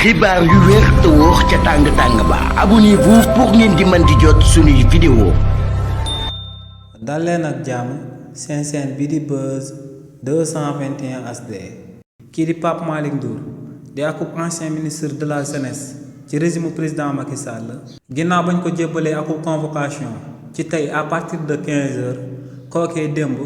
xibaar yu wér te wóor ca tàng-tàng ba abonnez-vous pour ngeen di mën di jot suñuy vidéo. dal leen ak jàmm seen chaîne bi di Buzz 221 HD. kii di Pape Malick Ndour di akub ancien ministre de la jeunesse ci régime président Macky Sall ginnaaw bañ ko jébbalee akub convocation ci tey à partir de 15h kookee démb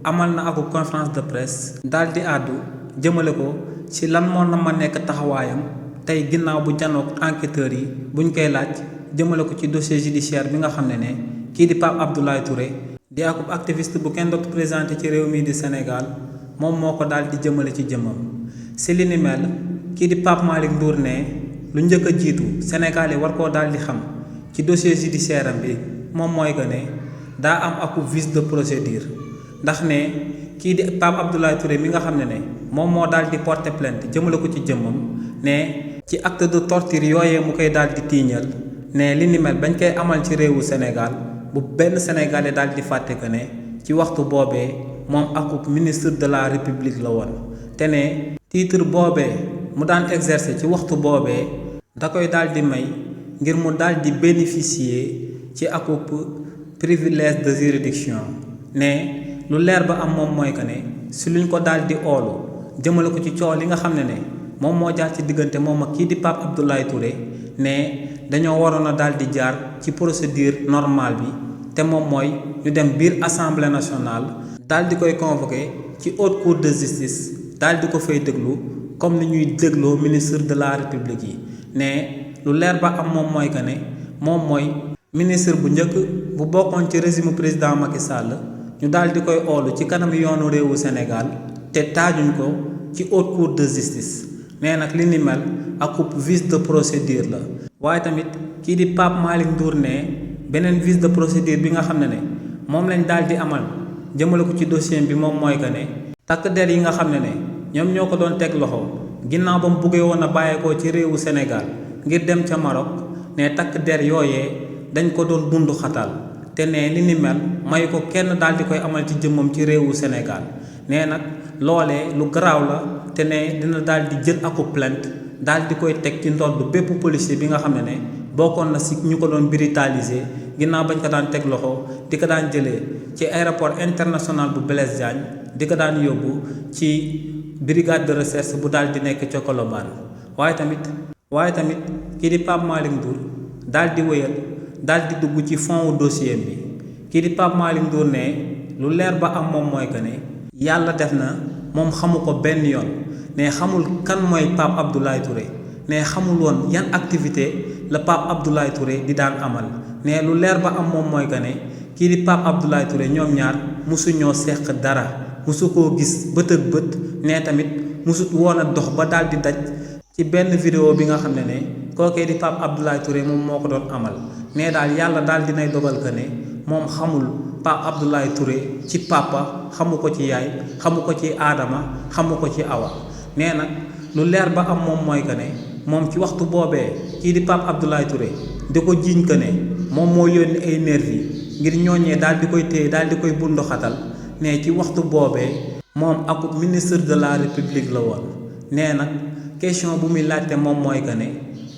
amal na akub conférence de presse daal di àddu jëmale ko ci lan moo na ma nekk taxawaayam tey ginnaaw bu janook enquêteurs yi buñ koy laaj jëmale ko ci dossier judiciaire bi nga xam ne kii di Pape Abdoulaye Touré di akub activiste bu kenn dootu présenté ci réew mi di Sénégal moom moo ko daal di jëmale ci jëmmam si li ni mel kii di Pape Malick Ndour ne lu njëkk a jiitu Sénégal yi war koo daal di xam ci dossier judiciaire am bi moom mooy que ne daa am akub vice de procédure ndax ne kii di Pape Abdoulaye Touré mi nga xam ne moom moo daal di porter plainte jëmale ko ci jëmmam ne ci acte de torture yooyee mu koy daal di tiiñal ne li ni mel bañ koy amal ci réewu Sénégal bu benn sénégalais daal di fàtte que ne ci waxtu boobee moom akub ministre de la république la woon te ne titre boobee mu daan exercer ci waxtu boobee da koy daal di may ngir mu daal di bénéficier ci akub privilège de juridiction ne lu leer ba am moom mooy que ne si luñ ko daal di oolu jëmale ko ci coow li nga xam ne moom moo jaar ci diggante moom ak kii di Pape Abdoulaye Touré ne dañoo waroon a daal di jaar ci procédure normale bi te moom mooy ñu dem biir assemblée nationale daal di koy convoqué ci haute cour de justice daal di ko fay déglu comme ni ñuy dégloo ministre de la république yi ne lu leer ba am moom mooy que ne moom mooy ministre bu njëkk bu bokkoon ci régime président Macky Sall ñu daal di koy oolu ci kanam yoonu réewu Sénégal te taajuñ ko ci haute cour de justice nee nag li ni mel akub vice de procédure la waaye tamit kii di Pape Malick Ndour ne beneen vice de procédure bi nga xam ne moom lañ daal di amal jëmale ko ci dossier bi moom mooy que ne takk der yi nga xam ne ñoom ñoo ko doon teg loxo ginnaaw ba mu buggee woon a bàyyeekoo ci réewu Sénégal ngir dem ca Maroc ne takk der yooyee dañ ko doon bundu xatal te ne li ni mel may ko kenn daal di koy amal ci jëmmam ci réewu Sénégal nee nag loolee lu garaaw la te ne dina daal di jël akub plainte daal di koy teg ci ndodd bépp policier bi nga xam ne bokkoon na si ñu ko doon brutaliser ginnaaw bañ ko daan teg loxo di ko daan jëlee ci aéroport international bu Blaise Diagne di ko daan yóbbu ci brigade de recherche bu daal di nekk ca Colobane waaye tamit kii di Pape Malick Ndour daal di wéyal daal di dugg ci fond wu dossier bi kii di Pape Malick Ndour ne lu leer ba am moom mooy que ne yàlla def na moom xamu ko benn yoon ne xamul kan mooy Pape Abdoulaye Touré ne xamul woon yan activité la Pape Abdoulaye Touré di daan amal ne lu leer ba am moom mooy que ne kii di Pape Abdoulaye Touré ñoom ñaar musu ñoo seq dara musu koo gis bët ak bët ne tamit musut woon a dox ba daal di daj ci benn vidéo bi nga xam ne kookee di Pape Abdoulaye Touré moom moo ko doon amal ne daal yàlla daal dinay dogal que ne moom xamul Pape Abdoulaye Touré ci papa xamu ko ci yaay xamu ko ci aadama xamu ko ci awa nee nag lu leer ba am moom mooy que ne moom ci waxtu boobee kii di Pape Abdoulaye Touré di ko jiiñ que ne moom moo yónni ay nervi ngir ñooñee daal di koy téye daal di koy bunduxatal ne ci waxtu boobee moom akub ministre de la république la woon nee nag question bu muy laajte moom mooy que ne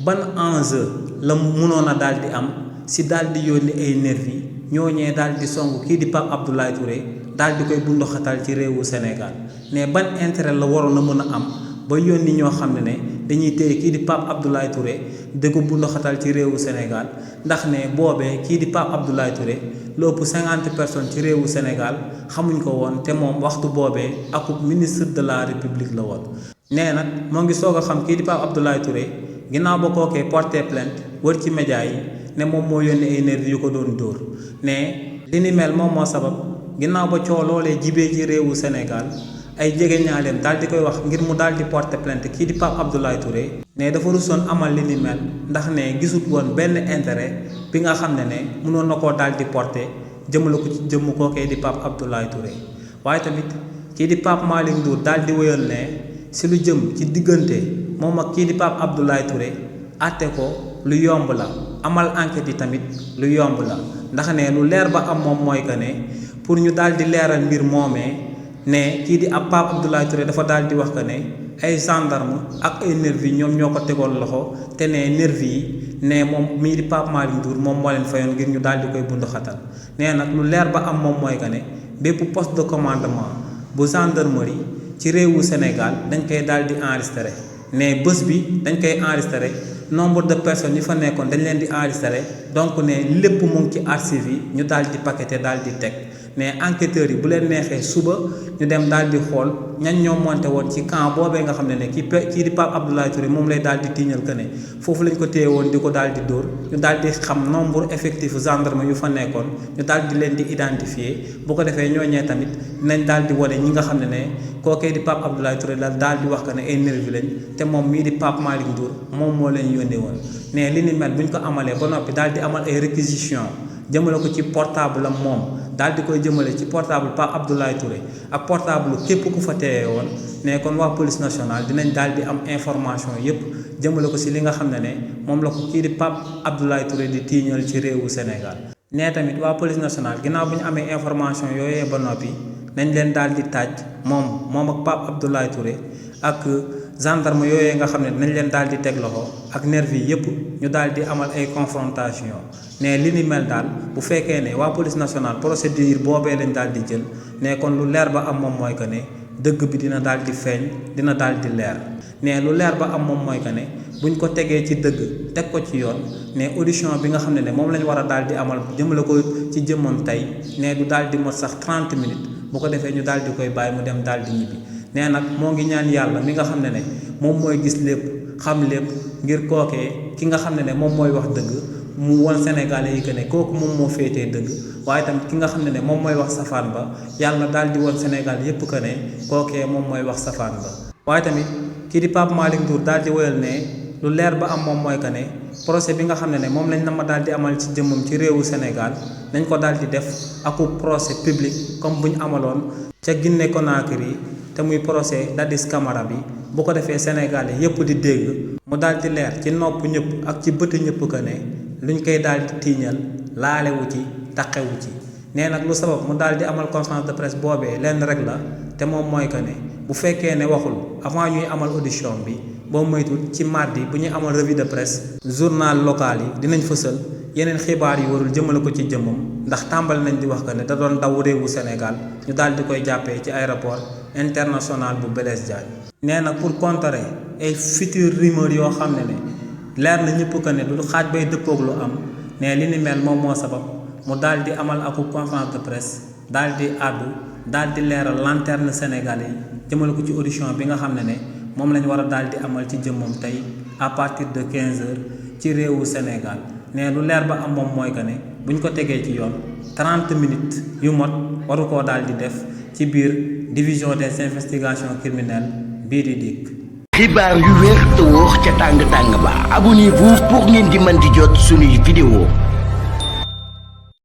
ban enjeu la mënoon a daal di am si daal di yónni ay nervi ñooñee daal di song kii di Pape Abdoulaye Touré daal di koy bunduxatal ci réewu Sénégal ne ban intérêt la waroon a mën a am ba yónni ñoo xam ne dañuy téye kii di Pape Abdoulaye Touré di ko bunduxatal ci réewu Sénégal ndax ne boobee kii di Pape Abdoulaye Touré lu ëpp 50 personnes ci réewu Sénégal xamuñ ko woon te moom waxtu boobee akub ministre de la république la woon. nee nag moo ngi soog a xam kii di Pape Abdoulaye Touré ginnaaw ba kookee porté plainte wër ci média yi ne moom moo yónni ay nervi yu ko doon dóor ne li ni mel moom moo sabab ginnaaw ba coow loolee jibee ci réewu Sénégal ay jege ñaaleem daal di koy wax ngir mu daal di porter plainte kii di Pape Abdoulaye Touré ne dafa rusoon amal li ni mel ndax ne gisut woon benn intérêt bi nga xam ne mënoon na koo daal di porter jëmale ko ci jëmm kookee di Pape Abdoulaye Touré waaye tamit kii di Pape Malick Ndour daal di wéyal ne si lu jëm ci diggante moom ak kii di Pape Abdoulaye Touré àtte ko lu yomb la amal enquête yi tamit lu yomb la ndax ne lu leer ba am moom mooy que ne pour ñu daal di leeral mbir moomee ne kii di ab Pape Abdoulaye Touré dafa daal di wax que ne ay gendarme ak ay nervi ñoom ñoo ko tegoon loxo te ne nervi yi ne moom mii di Pape Malick Ndour moom moo leen fayoon ngir ñu daal di koy bundu xatal nee nag lu leer ba am moom mooy que ne bépp poste de commandement bu gendarmerie ci réewu Sénégal dañ koy daal di enregistré ne bés bi dañ koy enregistré nombre de personnes yi fa nekkoon dañ leen di enregistré donc ne lépp mu ngi ci archive yi ñu daal di paqueté daal di teg mais enquêteurs yi bu leen neexee suba ñu dem daal di xool ñan ñoo monté woon ci camp boobee nga xam ne kii di Pape Abdoulaye Touré moom lay daal di tiiñal que ne foofu lañ ko téye woon di ko daal di dóor ñu daal di xam nombre effectif gendarme yu fa nekkoon ñu daal di leen di identifier bu ko defee ñooñee tamit dinañ daal di wane ñi nga xam ne kookee di Pape Abdoulaye Touré daal di wax que ne ay nervi lañ te moom mii di Pape Malick Ndour moom moo leen yónnee woon mais li ni mel buñ ko amalee ba noppi daal di amal ay réquisition jëmale ko ci portable am moom daal di koy jëmale ci portable Pape Abdoulaye Touré ak portable képp ku fa teewee woon ne kon waa police nationale dinañ daal di am information yépp jëmale ko si li nga xam ne moom la ko kii di Pape Abdoulaye Touré di tiiñal ci réewu Sénégal. ne tamit waa police nationale ginnaaw bi ñu amee information yooyee ba noppi nañ leen daal di taaj moom ak Pape Abdoulaye Touré ak gendarme yooyee nga xam ne nañ leen daal di teg loxo ak nervi yépp ñu daal di amal ay confrontation ne li ni mel daal bu fekkee ne waa police nationale procédure boobee lañ daal di jël ne kon lu leer ba am moom mooy que ne dëgg bi dina daal di feeñ dina daal di leer ne lu leer ba am moom mooy que ne buñ ko tegee ci dëgg teg ko ci yoon ne audition bi nga xam ne moom lañ war a daal di amal jëmale ko ci jëmmam tey ne du daal di mot sax 30 minutes bu ko defee ñu daal di koy bàyyi mu dem daal di ñibbi nee nag moo ngi ñaan yàlla mi nga xam ne moom mooy gis lépp xam lépp ngir kookee ki nga xam ne moom mooy wax dëgg mu won Sénégalais yi que ne kooku moom moo féetee dëgg waaye tamit ki nga xam ne moom mooy wax safaan ba yàlla daal di won Sénégal yépp que ne kookee moom mooy wax safaan ba waaye tamit kii di Pape Malick Ndour daal di woyal ne lu leer ba am moom mooy que ne procès bi nga xam ne moom lañ na ma daal di amal ci jëmmam ci réewu Sénégal nañ ko daal di def aku procès public comme bu ñu amaloon ca Guinée Conakry te muy procès Dadis Camara bi bu ko defee Sénégalais yépp di dégg mu daal di leer ci nopp ñëpp ak ci bëti ñëpp que ne luñ koy daal di tiiñal laalewu ci taqewu ci nee nag lu sabab mu daal di amal conférence de presse boobee lenn rek la te moom mooy que ne bu fekkee ne waxul avant ñuy amal audition bi boo moytul ci mardi bu ñuy amal revue de presse journal local yi dinañ fësal yeneen xibaar yi warul jëmale ko ci jëmmam ndax tàmbali nañ di wax que ne da doon daw réewu Sénégal ñu daal di koy jàppee ci aéroport international bu Blaise Diagne. nee na pour contrer ay futures rumeurs yoo xam ne leer na ñëpp que ne du xaaj bay dëppoog lu am ne li ni mel moom moo sabab mu daal di amal aku conférence de presse daal di àddu daal di leeral lanterne sénégalais yi jëmale ko ci audition bi nga xam ne moom lañ war a daal di amal ci jëmmam tey à partir de 15 heures ci réewu Sénégal ne lu leer ba am moom mooy que ne buñ ko tegee ci yoon 30 minutes yu mot waru koo daal di def ci biir division des investigations criminelles bii di DIC. xibaar yu wér te wóor ca tàng tàng ba abonnez-vous pour ngeen di mën di jot suñuy vidéo